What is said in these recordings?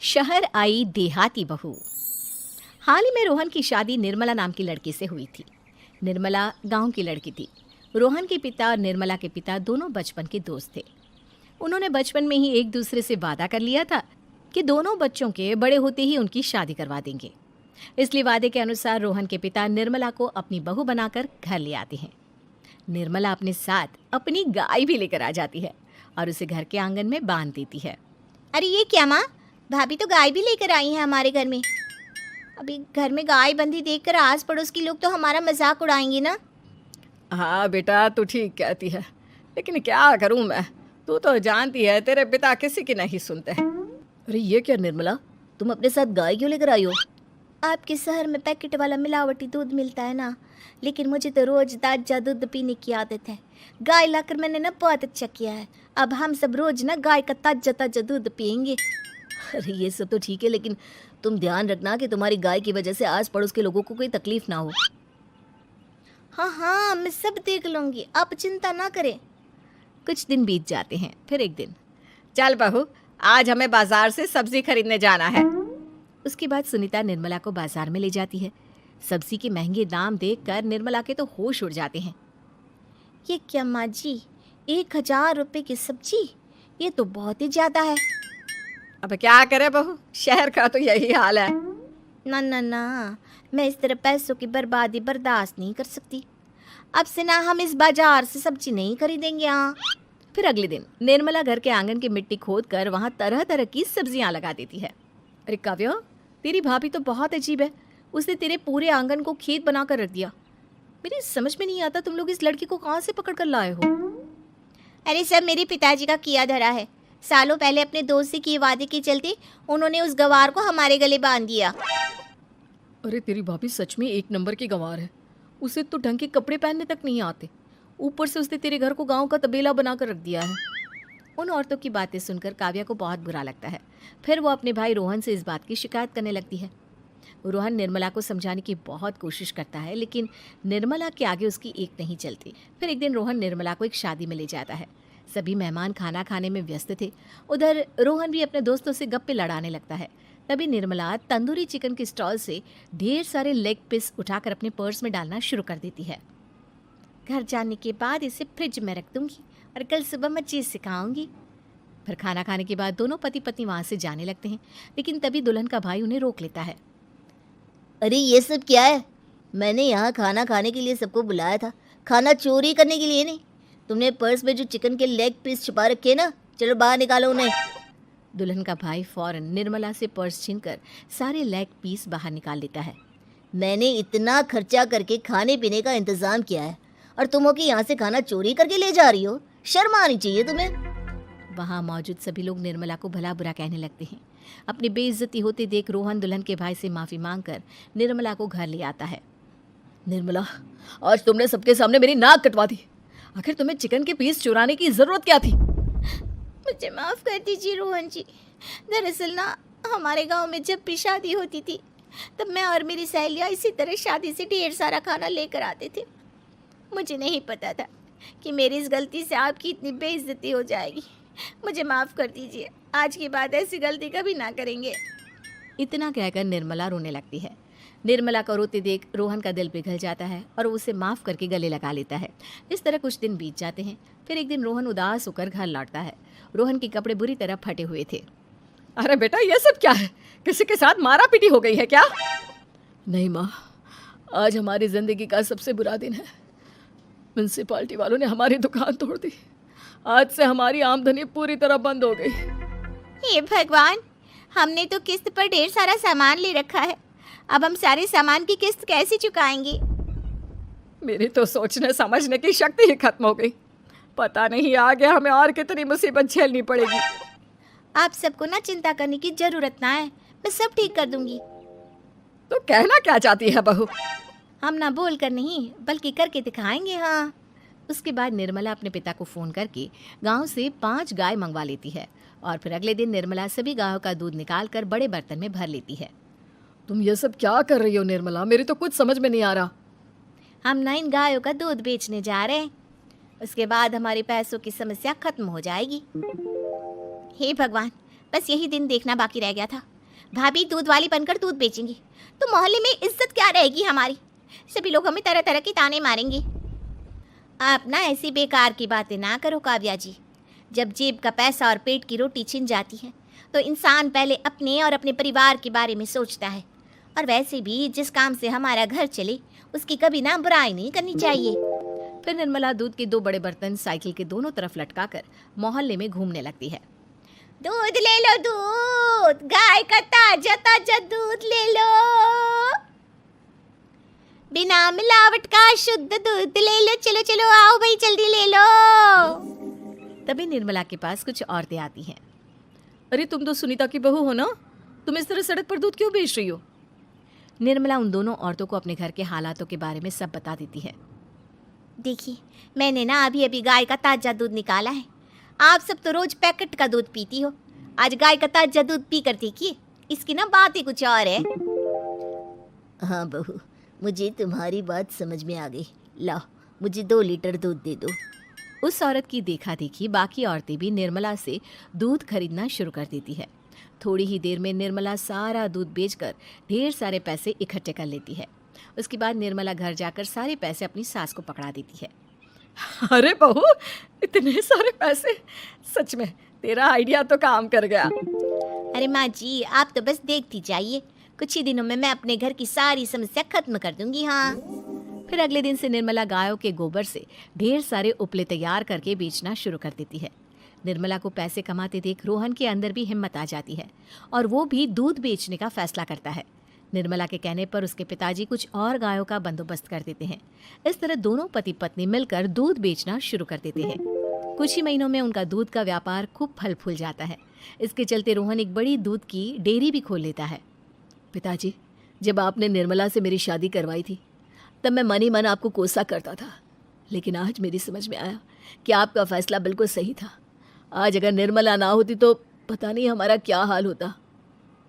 शहर आई देहाती बहू। हाल ही में रोहन की शादी निर्मला नाम की लड़की से हुई थी। निर्मला गांव की लड़की थी। रोहन के पिता और निर्मला के पिता दोनों बचपन के दोस्त थे। उन्होंने बचपन में ही एक दूसरे से वादा कर लिया था कि दोनों बच्चों के बड़े होते ही उनकी शादी करवा देंगे। इसलिए वादे के अनुसार रोहन के पिता निर्मला को अपनी बहू बनाकर घर ले आते हैं। निर्मला अपने साथ अपनी गाय भी लेकर आ जाती है और उसे घर के आंगन में बांध देती है। अरे ये क्या माँ, भाभी तो गाय भी लेकर आई हैं हमारे घर में। अभी घर में गाय बंधी देखकर आस पड़ोस के लोग तो हमारा मजाक उड़ाएंगे ना। हाँ बेटा, तू ठीक कहती है, लेकिन क्या करूँ मैं। तू तो जानती है तेरे पिता किसी की नहीं सुनते। अरे ये क्या निर्मला, तुम अपने साथ गाय क्यों लेकर आई हो? आपके शहर में पैकेट वाला मिलावटी दूध मिलता है ना, लेकिन मुझे तो रोज ताजा दूध पीने की आदत है। गाय लाकर मैंने ना बहुत अच्छा किया है। अब हम सब रोज ना गाय का ताजा ताजा दूध पियेंगे। अरे ये सब तो ठीक है, लेकिन तुम ध्यान रखना कि तुम्हारी गाय की वजह से आस पड़ोस के लोगों को कोई तकलीफ ना हो। हाँ हाँ, मैं सब देख लूँगी, आप चिंता ना करें। कुछ दिन बीत जाते हैं। फिर एक दिन, चल बहू, आज हमें बाजार से सब्जी खरीदने जाना है। उसके बाद सुनीता निर्मला को बाजार में ले जाती है। सब्जी के महंगे दाम देखकर निर्मला के तो होश उड़ जाते हैं। ये क्या माँ जी, 1000 रुपये की सब्जी, ये तो बहुत ही ज़्यादा है। अब क्या करे बहू, शहर का तो यही हाल है। ना ना ना, मैं इस तरह पैसों की बर्बादी बर्दाश्त नहीं कर सकती। अब से ना हम इस बाजार से सब्जी नहीं खरीदेंगे। हाँ। फिर अगले दिन निर्मला घर के आंगन की मिट्टी खोद कर वहाँ तरह तरह की सब्जियाँ लगा देती है। अरे काव्या, तेरी भाभी तो बहुत अजीब है। उसने तेरे पूरे आंगन को खेत बनाकर रख दिया। मेरी समझ में नहीं आता तुम लोग इस लड़की को कहाँ से पकड़ कर लाए हो। अरे सब मेरे पिताजी का किया धरा है। सालों पहले अपने दोस्त से किए वादे के चलते उन्होंने उस गवार को हमारे गले बांध दिया। अरे तेरी भाभी सच में एक नंबर की गंवार है। उसे तो ढंग के कपड़े पहनने तक नहीं आते, ऊपर से उसने तेरे घर को गांव का तबेला बनाकर रख दिया है। उन औरतों की बातें सुनकर काव्या को बहुत बुरा लगता है। फिर वो अपने भाई रोहन से इस बात की शिकायत करने लगती है। रोहन निर्मला को समझाने की बहुत कोशिश करता है, लेकिन निर्मला के आगे उसकी एक नहीं चलती। फिर एक दिन रोहन निर्मला को एक शादी में ले जाता है। सभी मेहमान खाना खाने में व्यस्त थे। उधर रोहन भी अपने दोस्तों से गप्पे लड़ाने लगता है। तभी निर्मला तंदूरी चिकन के स्टॉल से ढेर सारे लेग पीस उठाकर अपने पर्स में डालना शुरू कर देती है। घर जाने के बाद इसे फ्रिज में रख दूंगी और कल सुबह मैं चीज़ सिखाऊंगी। फिर खाना खाने के बाद दोनों पति पत्नी वहाँ से जाने लगते हैं, लेकिन तभी दुल्हन का भाई उन्हें रोक लेता है। अरे ये सब क्या है? मैंने यहाँ खाना खाने के लिए सबको बुलाया था, खाना चोरी करने के लिए नहीं। तुमने पर्स में जो चिकन के लेग पीस छुपा रखे ना, चलो बाहर निकालो उन्हें। दुल्हन का भाई फौरन निर्मला से पर्स छीनकर सारे लेग पीस बाहर निकाल लेता है। मैंने इतना खर्चा करके खाने पीने का इंतजाम किया है और तुम हो कि यहाँ से खाना चोरी करके ले जा रही हो? शर्म आनी चाहिए तुम्हें। वहाँ मौजूद सभी लोग निर्मला को भला बुरा कहने लगते हैं। अपनी बेइज्जती होते देख रोहन दुल्हन के भाई से माफ़ी मांगकर निर्मला को घर ले आता है। निर्मला, आज तुमने सबके सामने मेरी नाक कटवा दी। आखिर तुम्हें चिकन के पीस चुराने की ज़रूरत क्या थी? मुझे माफ़ कर दीजिए रोहन जी। दरअसल ना, हमारे गांव में जब भी शादी होती थी तब मैं और मेरी सहेलियाँ इसी तरह शादी से ढेर सारा खाना लेकर आते थे। मुझे नहीं पता था कि मेरी इस गलती से आपकी इतनी बेइज्जती हो जाएगी। मुझे माफ़ कर दीजिए, आज के बाद ऐसी गलती कभी ना करेंगे। इतना कहकर निर्मला रोने लगती है। निर्मला को रोते देख रोहन का दिल पिघल जाता है और उसे माफ़ करके गले लगा लेता है। इस तरह कुछ दिन बीत जाते हैं। फिर एक दिन रोहन उदास होकर घर लौटता है। रोहन के कपड़े बुरी तरह फटे हुए थे। अरे बेटा, ये सब क्या है? किसी के साथ मारा पीटी हो गई है क्या? नहीं माँ, आज हमारी ज़िंदगी का सबसे बुरा दिन है। म्यूनसिपालिटी वालों ने हमारी दुकान तोड़ दी। आज से हमारी आमदनी पूरी तरह बंद हो गई। हे भगवान, हमने तो किस्त पर ढेर सारा सामान ले रखा है। अब हम सारे सामान की किस्त कैसे चुकाएंगे? मेरी तो सोचने समझने की शक्ति ही खत्म हो गई। पता नहीं आगे हमें और कितनी मुसीबत झेलनी पड़ेगी। आप सबको ना चिंता करने की जरूरत ना है, मैं सब ठीक कर दूंगी। तो कहना क्या चाहती है बहू? हम ना बोल कर नहीं बल्कि करके दिखाएंगे। हाँ। उसके बाद निर्मला अपने पिता को फ़ोन करके गांव से 5 गाय मंगवा लेती है और फिर अगले दिन निर्मला सभी गायों का दूध निकालकर बड़े बर्तन में भर लेती है। तुम ये सब क्या कर रही हो निर्मला? मेरी तो कुछ समझ में नहीं आ रहा। हम ना इन गायों का दूध बेचने जा रहे हैं, उसके बाद हमारे पैसों की समस्या खत्म हो जाएगी। हे भगवान, बस यही दिन देखना बाकी रह गया था। भाभी दूध वाली बनकर दूध बेचेंगी तो मोहल्ले में इज्जत क्या रहेगी हमारी। सभी लोग हमें तरह तरह की ताने मारेंगे। आप ना ऐसी बेकार की बातें ना करो काव्या जी। जब जेब का पैसा और पेट की रोटी छिन जाती है तो इंसान पहले अपने और अपने परिवार के बारे में सोचता है। और वैसे भी जिस काम से हमारा घर चले उसकी कभी ना बुराई नहीं करनी चाहिए। फिर निर्मला दूध के 2 बड़े बर्तन साइकिल के दोनों तरफ लटकाकर मोहल्ले में घूमने लगती है। दूध ले लो, दूध, गाय का ताजा ताजा दूध ले लो, बिना मिलावट का शुद्ध दूध ले लो, चलो चलो आओ भाई जल्दी ले लो। तभी निर्मला के पास कुछ औरतें आती हैं। अरे तुम तो सुनीता की बहू हो ना, तुम इस तरह सड़क पर दूध क्यों बेच रही हो? निर्मला उन दोनों औरतों को अपने घर के हालातों के बारे में सब बता देती है। देखिए, मैंने ना अभी अभी गाय का ताजा दूध निकाला है। आप सब तो रोज पैकेट का दूध पीती हो, आज गाय का ताजा दूध पी कर देखिए, इसकी ना बात ही कुछ और है। हाँ बहू, मुझे तुम्हारी बात समझ में आ गई। लाओ मुझे 2 लीटर दूध दे दो। उस औरत की देखा देखी बाकी औरतें भी निर्मला से दूध खरीदना शुरू कर देती है। थोड़ी ही देर में निर्मला सारा दूध बेचकर ढेर सारे पैसे इकट्ठे कर लेती है। उसके बाद निर्मला घर जाकर सारे पैसे अपनी सास को पकड़ा देती है। अरे बहू, इतने सारे पैसे! सच में तेरा आइडिया तो काम कर गया। अरे माँ जी, आप तो बस देखती जाइए, कुछ ही दिनों में मैं अपने घर की सारी समस्या खत्म कर दूंगी। हाँ। फिर अगले दिन से निर्मला गायों के गोबर से ढेर सारे उपले तैयार करके बेचना शुरू कर देती है। निर्मला को पैसे कमाते देख रोहन के अंदर भी हिम्मत आ जाती है और वो भी दूध बेचने का फैसला करता है। निर्मला के कहने पर उसके पिताजी कुछ और गायों का बंदोबस्त कर देते हैं। इस तरह दोनों पति पत्नी मिलकर दूध बेचना शुरू कर देते हैं। कुछ ही महीनों में उनका दूध का व्यापार खूब फल फूल जाता है। इसके चलते रोहन एक बड़ी दूध की डेयरी भी खोल लेता है। पिताजी, जब आपने निर्मला से मेरी शादी करवाई थी तब मैं मन ही मन आपको कोसा करता था, लेकिन आज मेरी समझ में आया कि आपका फैसला बिल्कुल सही था। आज अगर निर्मला ना होती तो पता नहीं हमारा क्या हाल होता।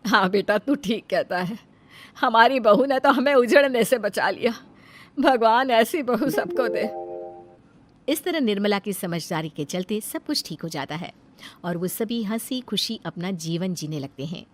हाँ बेटा, तू ठीक कहता है। हमारी बहू ने तो हमें उजड़ने से बचा लिया। भगवान ऐसी बहू सबको दे। इस तरह निर्मला की समझदारी के चलते सब कुछ ठीक हो जाता है और वो सभी हंसी खुशी अपना जीवन जीने लगते हैं।